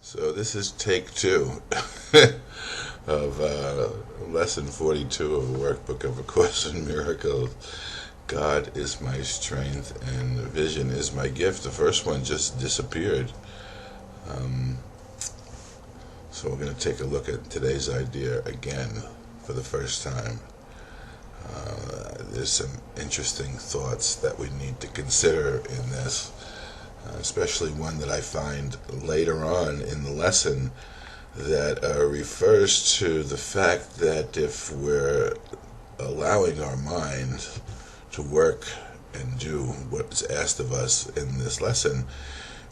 So this is take two of lesson 42 of the Workbook of A Course in Miracles. God is my strength and vision is my gift. The first one just disappeared. So we're going to take a look at today's idea again for the first time. There's some interesting thoughts that we need to consider in this, especially one that I find later on in the lesson that refers to the fact that if we're allowing our mind to work and do what is asked of us in this lesson,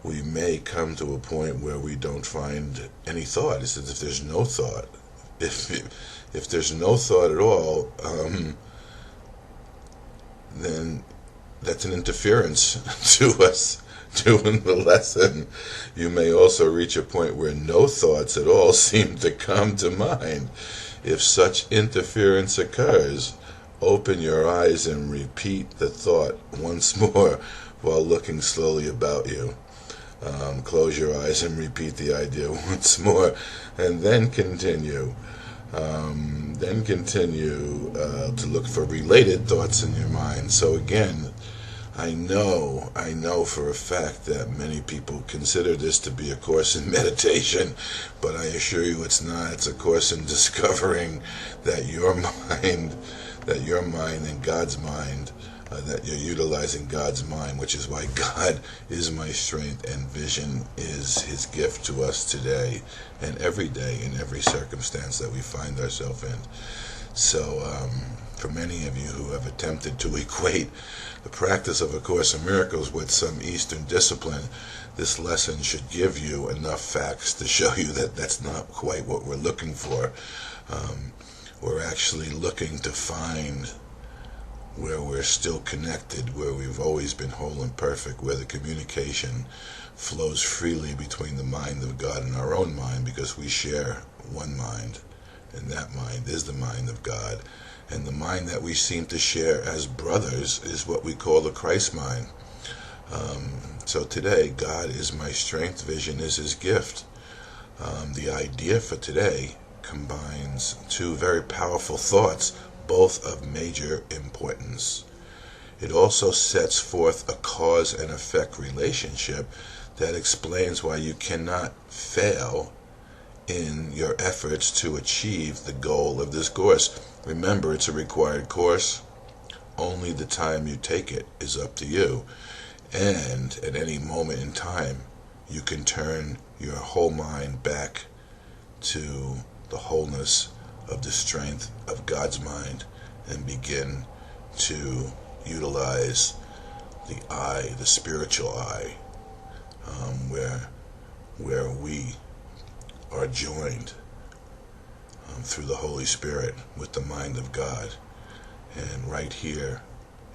we may come to a point where we don't find any thought. It's as if there's no thought. If there's no thought at all, then that's an interference to us doing the lesson. You may also reach a point where no thoughts at all seem to come to mind. If such interference occurs, open your eyes and repeat the thought once more while looking slowly about you. Close your eyes and repeat the idea once more, and then continue. To look for related thoughts in your mind. So again, I know for a fact that many people consider this to be a course in meditation, but I assure you it's not. It's a course in discovering that your mind and God's mind, that you're utilizing God's mind, which is why God is my strength and vision is His gift to us today and every day in every circumstance that we find ourselves in. So for many of you who have attempted to equate the practice of A Course in Miracles with some Eastern discipline, this lesson should give you enough facts to show you that that's not quite what we're looking for. We're actually looking to find where we're still connected, where we've always been whole and perfect, where the communication flows freely between the mind of God and our own mind, because we share one mind, and that mind is the mind of God. And the mind that we seem to share as brothers is what we call the Christ mind. So today, God is my strength, vision is His gift. The idea for today combines two very powerful thoughts, both of major importance. It also sets forth a cause and effect relationship that explains why you cannot fail in your efforts to achieve the goal of this course. Remember, it's a required course. Only the time you take it is up to you. And at any moment in time, you can turn your whole mind back to the wholeness of the strength of God's mind and begin to utilize the eye, the spiritual eye, where we are joined through the Holy Spirit with the mind of God. And right here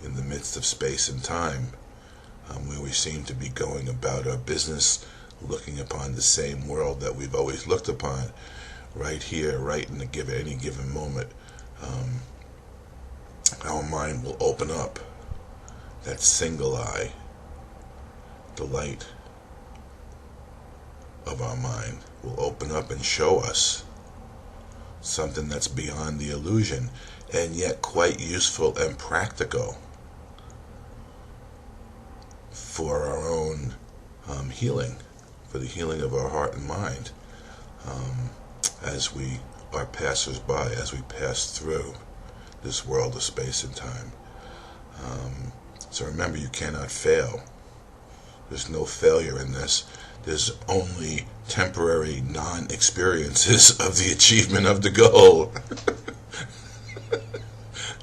in the midst of space and time, where we seem to be going about our business, looking upon the same world that we've always looked upon, right here, right in any given moment, our mind will open up. That single eye, the light of our mind, will open up and show us something that's beyond the illusion, and yet quite useful and practical for our own healing, for the healing of our heart and mind, as we are passers-by, as we pass through this world of space and time. So remember, you cannot fail. There's no failure in this. There's only temporary non-experiences of the achievement of the goal.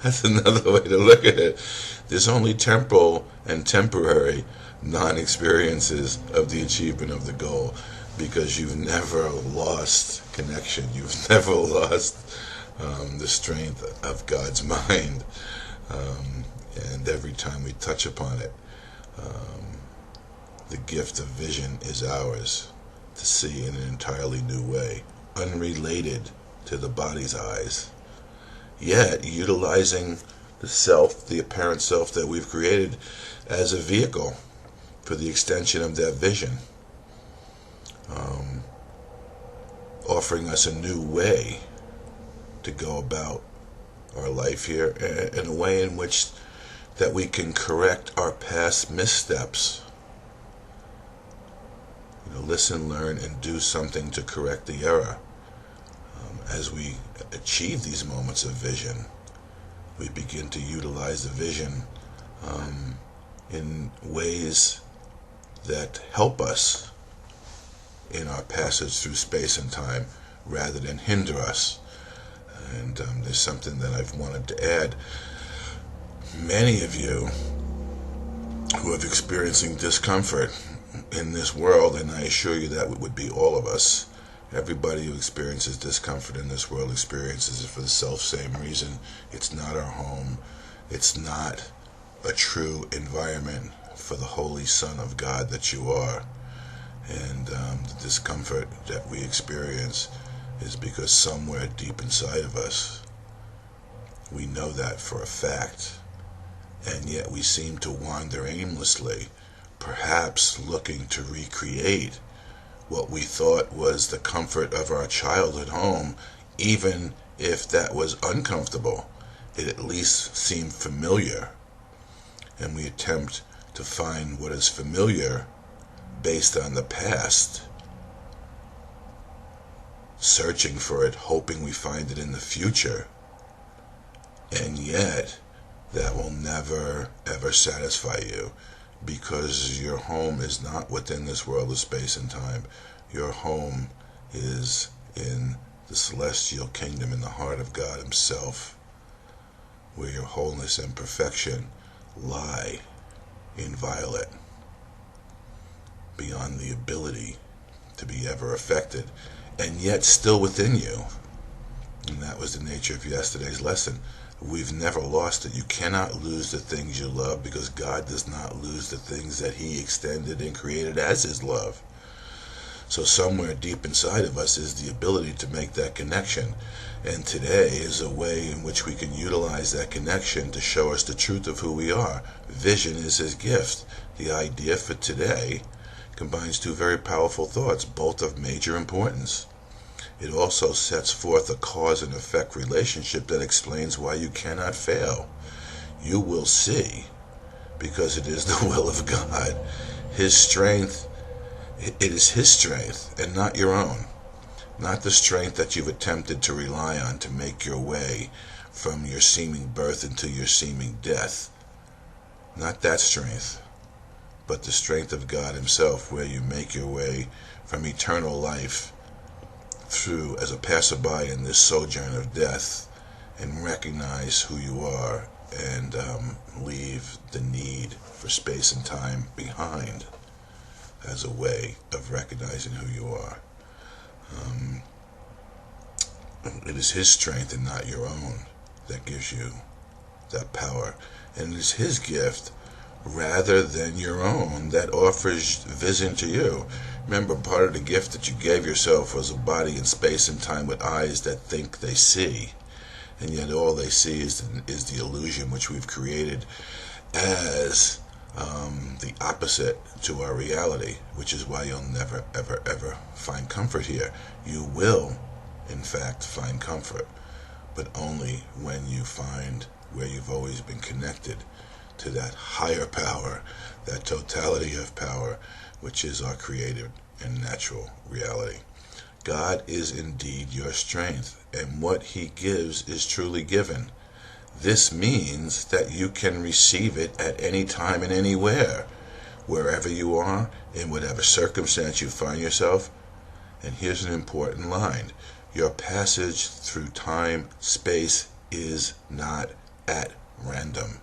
That's another way to look at it. There's only temporal and temporary non-experiences of the achievement of the goal, because you've never lost connection. You've never lost the strength of God's mind. And every time we touch upon it, the gift of vision is ours to see in an entirely new way, unrelated to the body's eyes, yet utilizing the self, the apparent self that we've created, as a vehicle for the extension of that vision. offering us a new way to go about our life here, and a way in which that we can correct our past missteps. Listen, learn, and do something to correct the error. As we achieve these moments of vision, we begin to utilize the vision in ways that help us in our passage through space and time rather than hinder us. And there's something that I've wanted to add. Many of you who are experiencing discomfort in this world, and I assure you that would be all of us, everybody who experiences discomfort in this world experiences it for the self-same reason. It's not our home. It's not a true environment for the Holy Son of God that you are. And the discomfort that we experience is because somewhere deep inside of us, we know that for a fact, and yet we seem to wander aimlessly, perhaps looking to recreate what we thought was the comfort of our childhood home. Even if that was uncomfortable, it at least seemed familiar, and we attempt to find what is familiar based on the past, searching for it, hoping we find it in the future. And yet, that will never, ever satisfy you, because your home is not within this world of space and time. Your home is in the celestial kingdom, in the heart of God Himself, where your wholeness and perfection lie inviolate, beyond the ability to be ever affected, and yet still within you. And that was the nature of yesterday's lesson. We've never lost it. You cannot lose the things you love, because God does not lose the things that He extended and created as His love. So somewhere deep inside of us is the ability to make that connection. And today is a way in which we can utilize that connection to show us the truth of who we are. Vision is His gift. The idea for today combines two very powerful thoughts, both of major importance. It also sets forth a cause and effect relationship that explains why you cannot fail. You will see, because it is the will of God. His strength, it is His strength and not your own. Not the strength that you've attempted to rely on to make your way from your seeming birth into your seeming death. Not that strength, but the strength of God Himself, where you make your way from eternal life through as a passerby in this sojourn of death, and recognize who you are, and leave the need for space and time behind as a way of recognizing who you are. It is His strength and not your own that gives you that power, and it is His gift rather than your own that offers vision to you. Remember, part of the gift that you gave yourself was a body in space and time with eyes that think they see, and yet all they see is the illusion which we've created as the opposite to our reality, which is why you'll never, ever, ever find comfort here. You will, in fact, find comfort, but only when you find where you've always been connected to that higher power, that totality of power, which is our creative and natural reality. God is indeed your strength, and what He gives is truly given. This means that you can receive it at any time and anywhere, wherever you are, in whatever circumstance you find yourself. And here's an important line. Your passage through time, space, is not at random.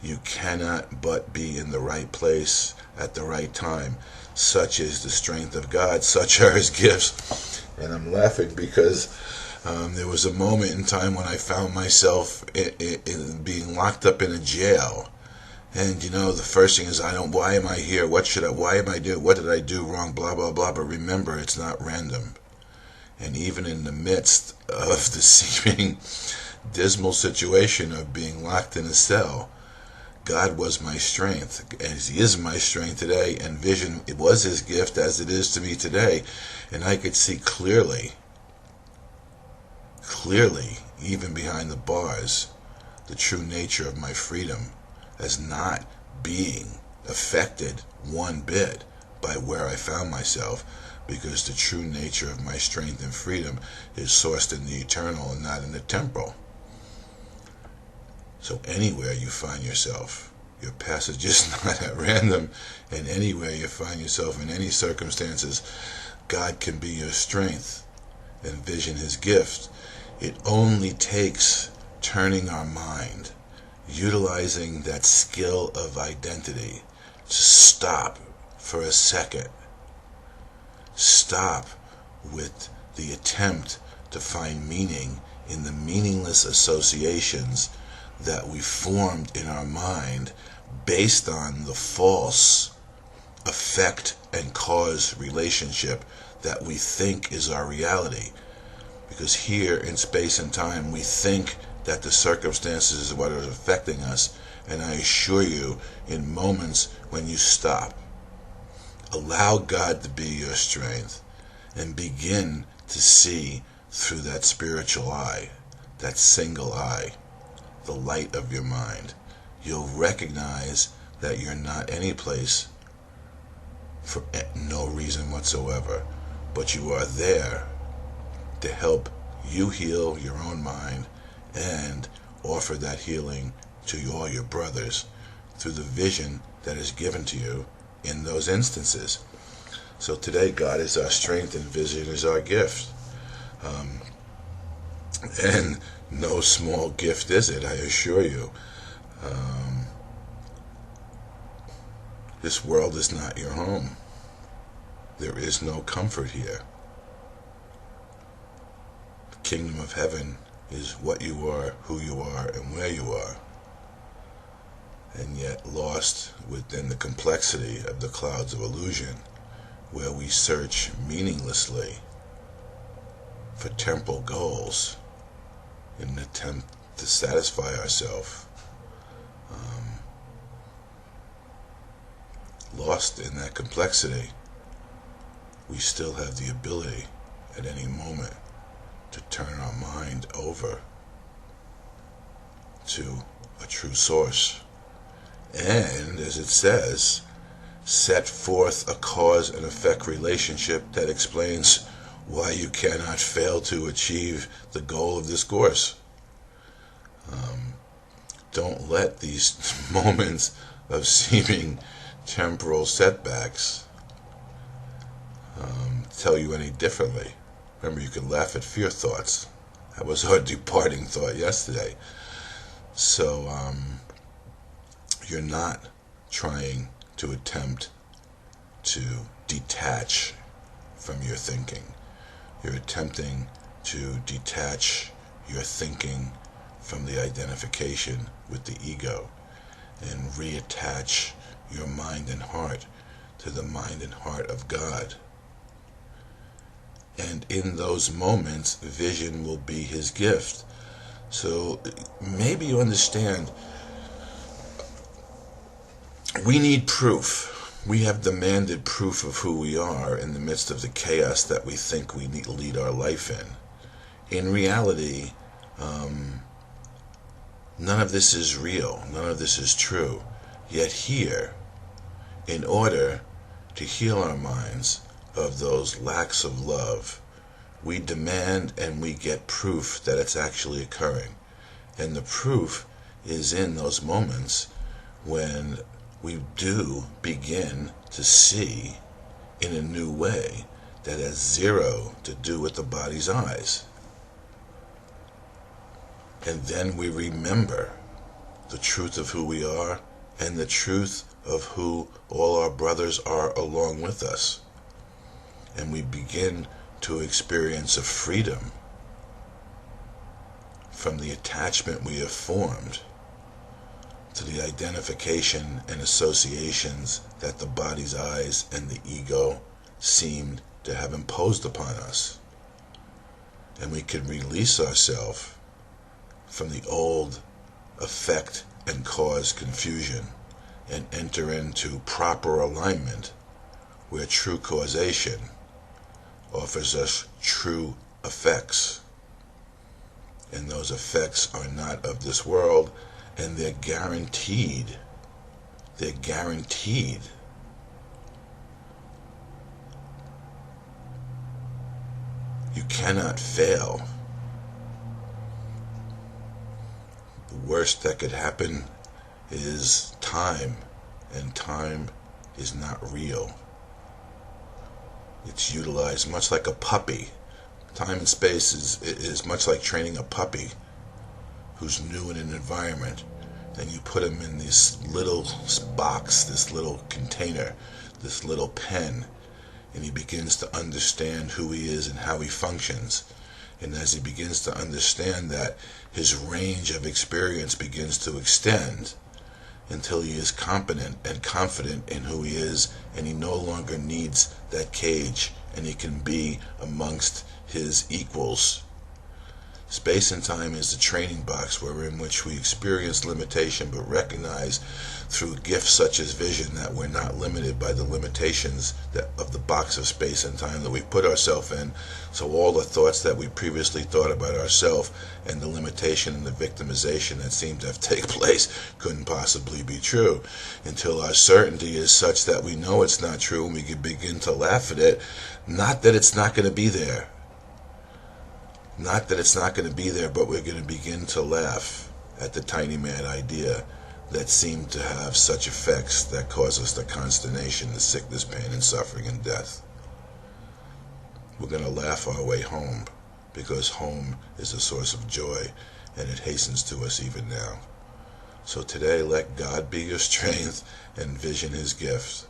You cannot but be in the right place at the right time. Such is the strength of God, such are His gifts. And I'm laughing because there was a moment in time when I found myself in being locked up in a jail. And the first thing is, why am I here? Why am I doing, what did I do wrong? Blah, blah, blah. But remember, it's not random. And even in the midst of the seeming dismal situation of being locked in a cell, God was my strength, as He is my strength today, and vision, it was His gift as it is to me today. And I could see clearly, even behind the bars, the true nature of my freedom as not being affected one bit by where I found myself, because the true nature of my strength and freedom is sourced in the eternal and not in the temporal. So anywhere you find yourself, your passage is not at random, and anywhere you find yourself in any circumstances, God can be your strength and vision His gift. It only takes turning our mind, utilizing that skill of identity to stop for a second. Stop with the attempt to find meaning in the meaningless associations that we formed in our mind based on the false effect and cause relationship that we think is our reality. Because here in space and time we think that the circumstances is what is affecting us, and I assure you, in moments when you stop, allow God to be your strength, and begin to see through that spiritual eye, that single eye, the light of your mind, you'll recognize that you're not any place for no reason whatsoever, but you are there to help you heal your own mind and offer that healing to all your brothers through the vision that is given to you in those instances. So today, God is our strength and vision is our gift. And no small gift is it, I assure you. This world is not your home. There is no comfort here. The kingdom of heaven is what you are, who you are, and where you are. And yet lost within the complexity of the clouds of illusion, where we search meaninglessly for temporal goals in an attempt to satisfy ourselves. Lost in that complexity, we still have the ability at any moment to turn our mind over to a true source. And, as it says, set forth a cause and effect relationship that explains why you cannot fail to achieve the goal of this course. Don't let these moments of seeming temporal setbacks tell you any differently. Remember, you can laugh at fear thoughts. That was our departing thought yesterday. So you're not trying to attempt to detach from your thinking. You're attempting to detach your thinking from the identification with the ego and reattach your mind and heart to the mind and heart of God. And in those moments, vision will be His gift. So maybe you understand, we need proof. We have demanded proof of who we are in the midst of the chaos that we think we need to lead our life in. In reality, none of this is real. None of this is true. Yet here, in order to heal our minds of those lacks of love, we demand and we get proof that it's actually occurring. And the proof is in those moments when we do begin to see in a new way that has zero to do with the body's eyes. And then we remember the truth of who we are and the truth of who all our brothers are along with us. And we begin to experience a freedom from the attachment we have formed to the identification and associations that the body's eyes and the ego seemed to have imposed upon us. And we can release ourselves from the old effect and cause confusion and enter into proper alignment where true causation offers us true effects. And those effects are not of this world, and they're guaranteed. They're guaranteed. You cannot fail. The worst that could happen is time, and time is not real. It's utilized much like a puppy. Time and space is much like training a puppy who's new in an environment, and you put him in this little box, this little container, this little pen, and he begins to understand who he is and how he functions. And as he begins to understand that, his range of experience begins to extend until he is competent and confident in who he is, and he no longer needs that cage, and he can be amongst his equals. Space and time is the training box wherein which we experience limitation but recognize through gifts such as vision that we're not limited by the limitations of the box of space and time that we put ourselves in. So all the thoughts that we previously thought about ourselves and the limitation and the victimization that seemed to have taken place couldn't possibly be true, until our certainty is such that we know it's not true and we can begin to laugh at it. Not that it's not going to be there. Not that it's not going to be there, but we're going to begin to laugh at the tiny mad idea that seemed to have such effects that cause us the consternation, the sickness, pain, and suffering, and death. We're going to laugh our way home, because home is a source of joy, and it hastens to us even now. So today, let God be your strength and vision his gift.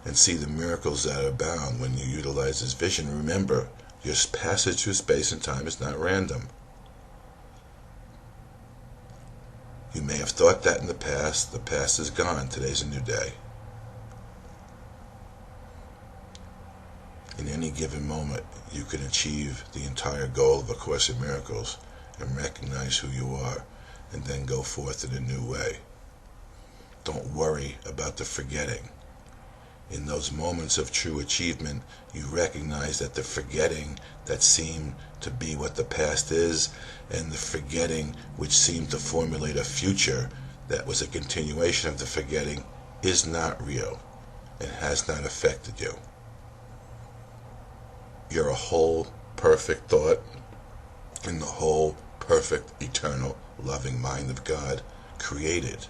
And see the miracles that abound when you utilize his vision. Remember, your passage through space and time is not random. You may have thought that in the past. The past is gone. Today's a new day. In any given moment, you can achieve the entire goal of A Course in Miracles and recognize who you are, and then go forth in a new way. Don't worry about the forgetting. In those moments of true achievement, you recognize that the forgetting that seemed to be what the past is, and the forgetting which seemed to formulate a future that was a continuation of the forgetting, is not real and has not affected you. You're a whole, perfect thought in the whole, perfect, eternal, loving mind of God, created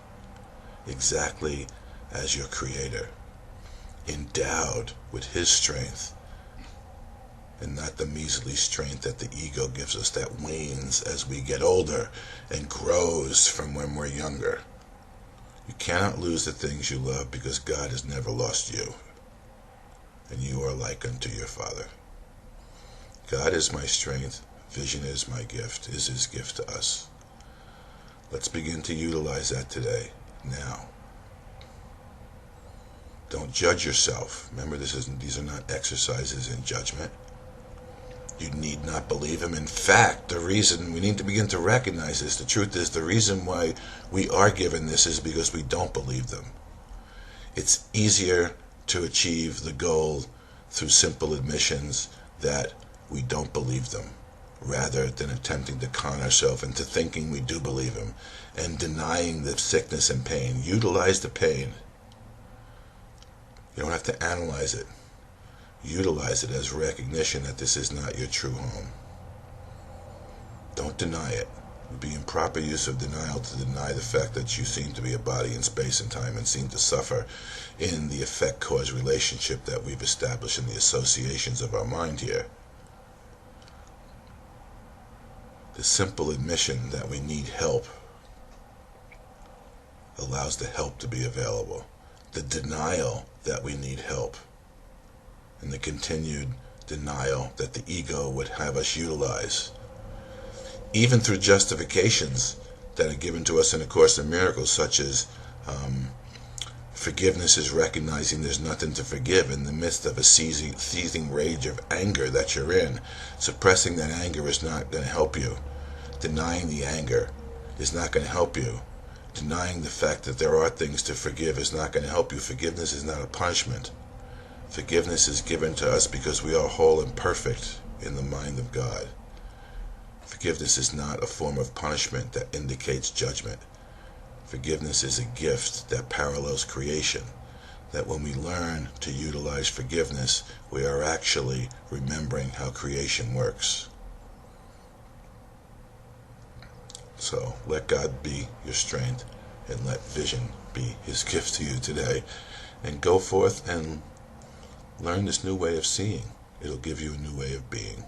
exactly as your Creator, endowed with his strength, and not the measly strength that the ego gives us that wanes as we get older and grows from when we're younger. You cannot lose the things you love, because God has never lost you, and you are like unto your Father. God is my strength, vision is my gift, is his gift to us. Let's begin to utilize that today, now. Don't judge yourself. Remember, these are not exercises in judgment. You need not believe him. In fact, the reason we need to begin to recognize this, the truth is, the reason why we are given this is because we don't believe them. It's easier to achieve the goal through simple admissions that we don't believe them, rather than attempting to con ourselves into thinking we do believe him and denying the sickness and pain. Utilize the pain. You don't have to analyze it. Utilize it as recognition that this is not your true home. Don't deny it. It would be improper use of denial to deny the fact that you seem to be a body in space and time and seem to suffer in the effect-cause relationship that we've established in the associations of our mind here. The simple admission that we need help allows the help to be available. The denial that we need help, and the continued denial that the ego would have us utilize, even through justifications that are given to us in A Course in Miracles, such as forgiveness is recognizing there's nothing to forgive in the midst of a seething rage of anger that you're in. Suppressing that anger is not going to help you. Denying the anger is not going to help you. Denying the fact that there are things to forgive is not going to help you. Forgiveness is not a punishment. Forgiveness is given to us because we are whole and perfect in the mind of God. Forgiveness is not a form of punishment that indicates judgment. Forgiveness is a gift that parallels creation, that when we learn to utilize forgiveness, we are actually remembering how creation works. So let God be your strength, and let vision be his gift to you today. And go forth and learn this new way of seeing. It'll give you a new way of being.